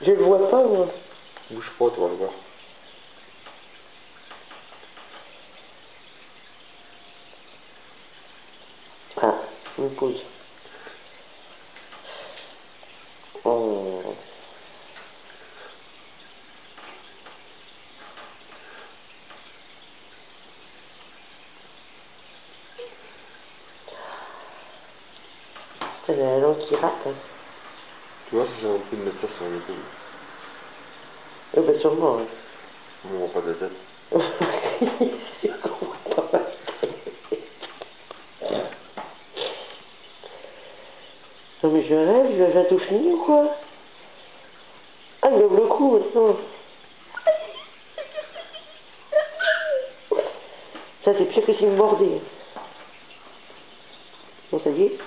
Je le vois pas, moi. Bouge pas, tu vas le voir. Ah, une pause. Oh. C'est la langue qui rate. Hein. Tu vois, si j'avais pris de mettre ça sur l'épaule. Eh ben sûrement. Hein. On voit pas de tête. C'est con, pas. Non mais je rêve, je vais tout finir ou quoi? Ah, il lève le cou maintenant. Ça c'est pire que s'il me mordait. Bon, ça y est.